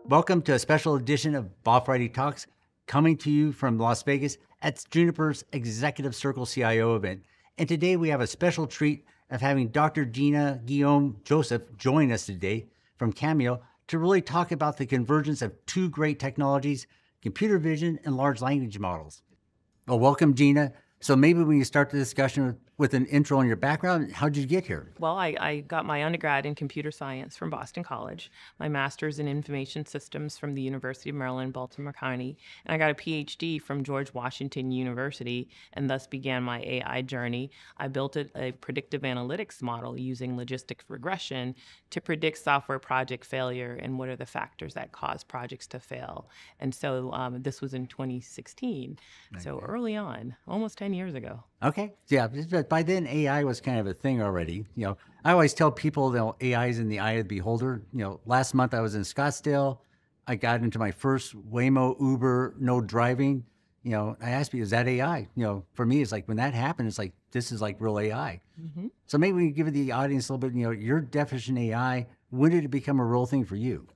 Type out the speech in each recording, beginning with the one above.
Welcome to a special edition of Ball Friday Talks, coming to you from Las Vegas at Juniper's Executive Circle CIO event. And today we have a special treat of having Dr. Gina Guillaume-Joseph join us today from Camio to really talk about the convergence of two great technologies, computer vision and large language models. Well, welcome, Gina. So maybe we can start the discussion with an intro on your background. How did you get here? Well, I got my undergrad in computer science from Boston College, my master's in information systems from the University of Maryland, Baltimore County, and I got a PhD from George Washington University, and thus began my AI journey. I built a predictive analytics model using logistic regression to predict software project failure and what are the factors that cause projects to fail. And so this was in 2016, so early on, almost 10 years ago. Okay. Yeah. But by then, AI was kind of a thing already. I always tell people that AI is in the eye of the beholder. Last month I was in Scottsdale. I got into my first Waymo, Uber, no driving. I asked people, is that AI? For me, it's like when that happened, it's like, this is like real AI. Mm-hmm. So maybe we can give the audience a little bit, your definition of AI, when did it become a real thing for you?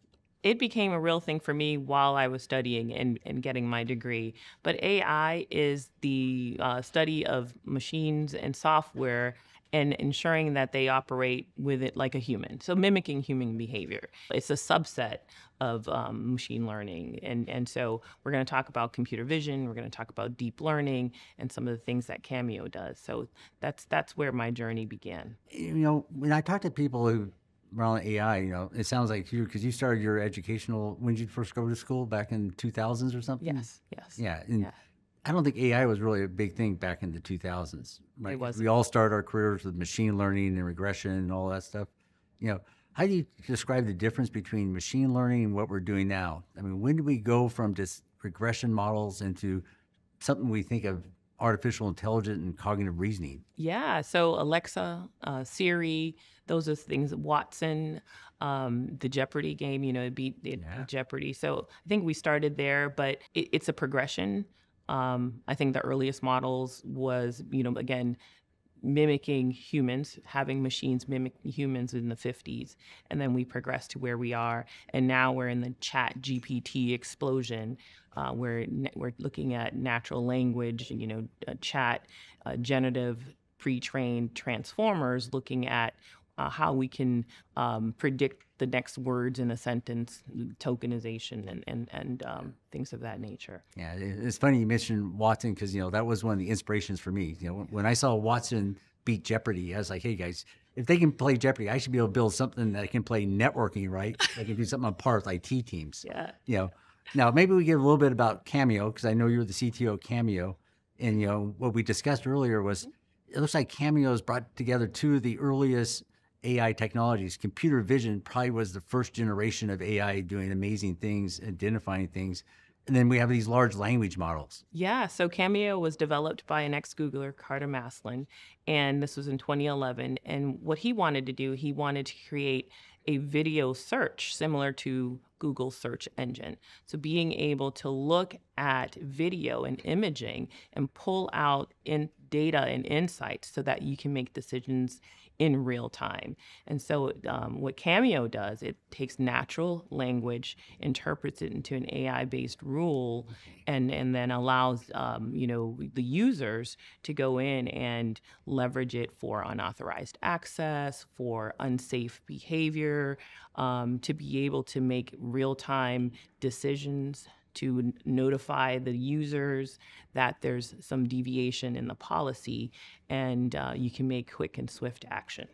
It became a real thing for me while I was studying and getting my degree. But AI is the study of machines and software and ensuring that they operate with it like a human. So mimicking human behavior. It's a subset of machine learning. And so we're going to talk about computer vision. We're going to talk about deep learning and some of the things that Camio does. So that's where my journey began. When I talk to people who around AI, it sounds like because you started your educational, when did you first go to school, back in 2000s or something? Yes. Yeah, and yeah. I don't think AI was really a big thing back in the 2000s. Right? It wasn't. We all started our careers with machine learning and regression and all that stuff. How do you describe the difference between machine learning and what we're doing now? I mean, when do we go from just regression models into something we think of artificial intelligence and cognitive reasoning? Yeah, so Alexa, Siri, those are things, Watson, the Jeopardy game, it beat Jeopardy. So I think we started there, but it's a progression. I think the earliest models was, again, mimicking humans, having machines mimic humans in the 50s. And then we progressed to where we are. And now we're in the ChatGPT explosion. We're looking at natural language, chat, generative, pre-trained transformers, looking at how we can predict the next words in a sentence, tokenization, and things of that nature. Yeah, it's funny you mentioned Watson because, that was one of the inspirations for me. When I saw Watson beat Jeopardy, I was like, hey, guys, if they can play Jeopardy, I should be able to build something that can play networking, right? I can do something on par with IT teams. Yeah. Now, maybe we get a little bit about Camio because I know you're the CTO of Camio. And, what we discussed earlier was it looks like Camio has brought together two of the earliest AI technologies. Computer vision probably was the first generation of AI doing amazing things, identifying things. And then we have these large language models. Yeah, so Camio was developed by an ex-Googler, Carter Maslin, and this was in 2011. And what he wanted to do, he wanted to create a video search similar to Google's search engine. So being able to look at video and imaging and pull out in data and insights so that you can make decisions in real time. And so what Camio does, it takes natural language, interprets it into an AI-based rule, and then allows the users to go in and leverage it for unauthorized access, for unsafe behavior, to be able to make real-time decisions, to notify the users that there's some deviation in the policy, and you can make quick and swift action.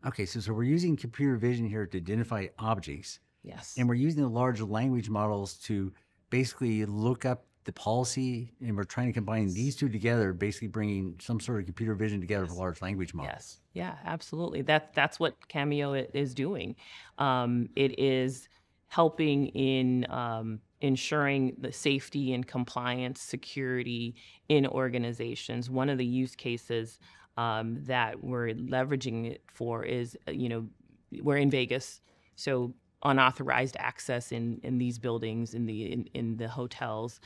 Okay, so we're using computer vision here to identify objects. Yes. And we're using the large language models to basically look up the policy, and we're trying to combine these two together, basically bringing some sort of computer vision together for large language models. Yes, yeah, absolutely. That's what Cameo is doing. It is helping in ensuring the safety and compliance, security in organizations. One of the use cases that we're leveraging it for is, we're in Vegas, so unauthorized access in these buildings, in the hotels,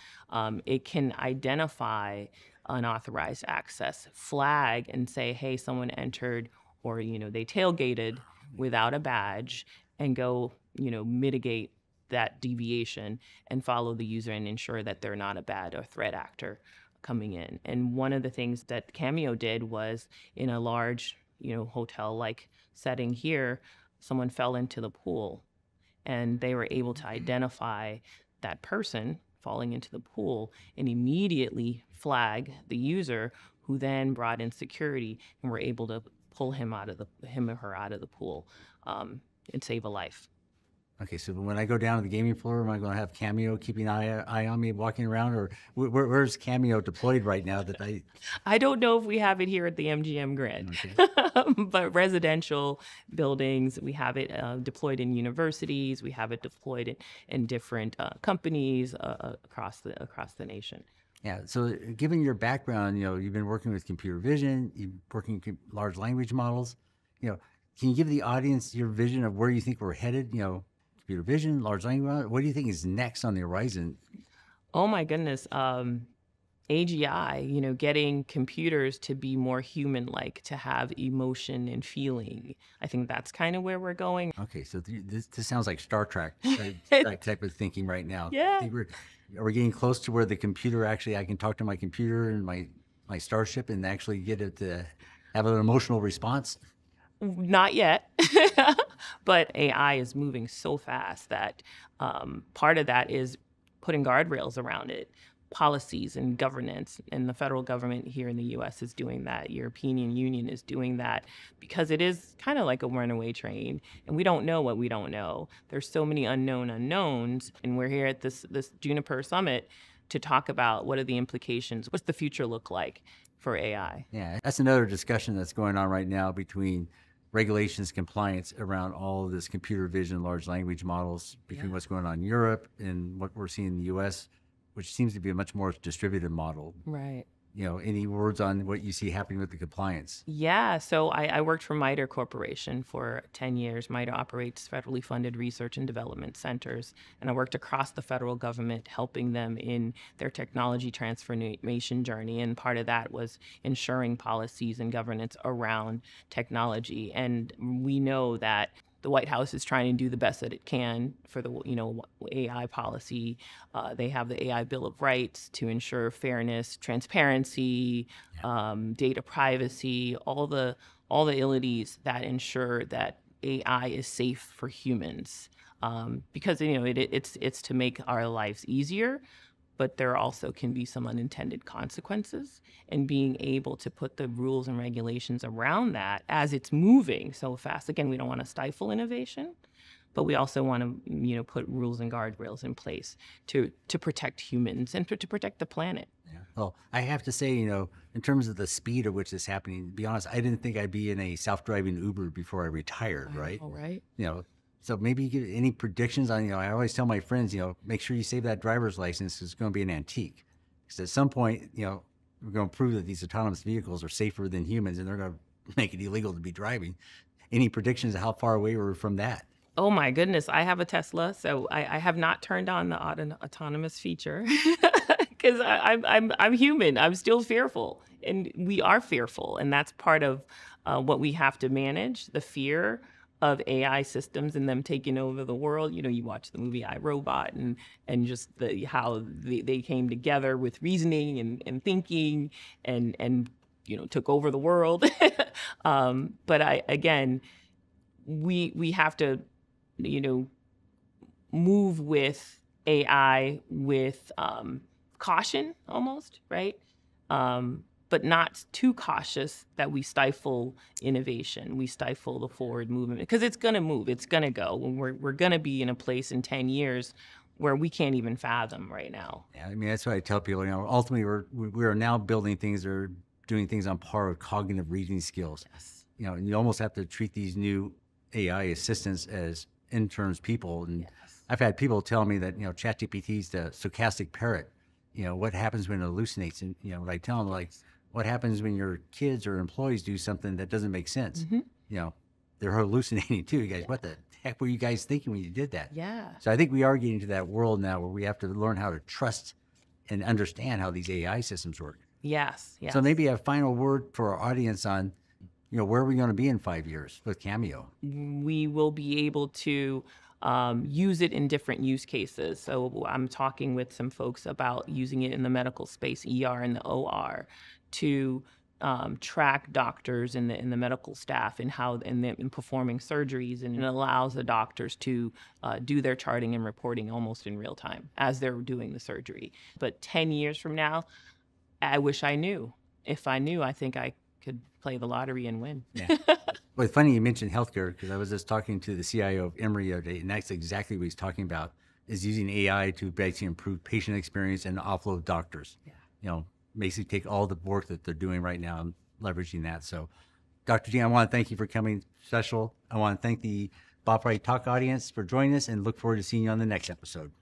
it can identify unauthorized access, flag and say, hey, someone entered, or they tailgated without a badge and go, mitigate that deviation and follow the user and ensure that they're not a bad or threat actor coming in. And one of the things that Camio did was in a large, hotel-like setting here, someone fell into the pool and they were able to identify that person falling into the pool and immediately flag the user, who then brought in security and were able to pull him or her out of the pool and save a life. Okay, so when I go down to the gaming floor, am I going to have Camio keeping an eye on me walking around, or where's Camio deployed right now? I don't know if we have it here at the MGM Grand, okay. But residential buildings, we have it deployed in universities, we have it deployed in different companies across the nation. Yeah. So, given your background, you've been working with computer vision, you're working with large language models. Can you give the audience your vision of where you think we're headed? Computer vision, large language model. What do you think is next on the horizon? Oh my goodness. AGI, getting computers to be more human-like, to have emotion and feeling. I think that's kind of where we're going. Okay, so this sounds like Star Trek type of thinking right now. Yeah. Are we getting close to where the computer actually, I can talk to my computer and my Starship and actually get it to have an emotional response? Not yet, but AI is moving so fast that part of that is putting guardrails around it, policies and governance. And the federal government here in the U.S. is doing that. European Union is doing that, because it is kind of like a runaway train, and we don't know what we don't know. There's so many unknown unknowns, and we're here at this Juniper Summit to talk about what are the implications, what's the future look like for AI. Yeah, that's another discussion that's going on right now between regulations, compliance around all of this computer vision, large language models, between what's going on in Europe and what we're seeing in the U.S., which seems to be a much more distributed model. Right. Any words on what you see happening with the compliance? Yeah, so I worked for MITRE Corporation for 10 years. MITRE operates federally funded research and development centers, and I worked across the federal government helping them in their technology transformation journey, and part of that was ensuring policies and governance around technology. And we know that the White House is trying to do the best that it can for the AI policy. They have the AI Bill of Rights to ensure fairness, transparency, data privacy, all the abilities that ensure that AI is safe for humans. Because it's to make our lives easier, but there also can be some unintended consequences, and being able to put the rules and regulations around that as it's moving so fast. Again, we don't want to stifle innovation, but we also want to, put rules and guardrails in place to protect humans and to protect the planet. Yeah. Well, I have to say, in terms of the speed at which it's happening, to be honest, I didn't think I'd be in a self-driving Uber before I retired, right? All right. So maybe you get any predictions on, I always tell my friends, make sure you save that driver's license. It's going to be an antique. Because at some point, we're going to prove that these autonomous vehicles are safer than humans, and they're going to make it illegal to be driving. Any predictions of how far away we're from that? Oh my goodness, I have a Tesla, so I have not turned on the autonomous feature because I'm human. I'm still fearful, and we are fearful, and that's part of what we have to manage, the fear of AI systems and them taking over the world. You watch the movie I, Robot, and just how they came together with reasoning and thinking and took over the world. But we have to move with AI with caution almost, right? But not too cautious that we stifle innovation, we stifle the forward movement, because it's going to move, it's going to go. We're going to be in a place in 10 years where we can't even fathom right now. Yeah, that's what I tell people. Ultimately, we are now building things that are doing things on par with cognitive reasoning skills. Yes. And you almost have to treat these new AI assistants as interns people. And yes. I've had people tell me that ChatGPT is the stochastic parrot. What happens when it hallucinates? And what I tell them, what happens when your kids or employees do something that doesn't make sense? Mm-hmm. They're hallucinating too. You guys, what the heck were you guys thinking when you did that? Yeah. So I think we are getting to that world now where we have to learn how to trust and understand how these AI systems work. Yes. So maybe a final word for our audience on, where are we going to be in 5 years with Camio? We will be able to use it in different use cases. So I'm talking with some folks about using it in the medical space, ER and the OR, to track doctors and the medical staff and how in performing surgeries, and it allows the doctors to do their charting and reporting almost in real time as they're doing the surgery. But 10 years from now, I wish I knew. If I knew, I think I could play the lottery and win. Yeah. Well, it's funny you mentioned healthcare, because I was just talking to the CIO of Emory the other day, and that's exactly what he's talking about, is using AI to basically improve patient experience and offload doctors. Yeah. Basically take all the work that they're doing right now and leveraging that. So, Dr. G, I want to thank you for coming special. I want to thank the Bob Friday Talk audience for joining us, and look forward to seeing you on the next episode.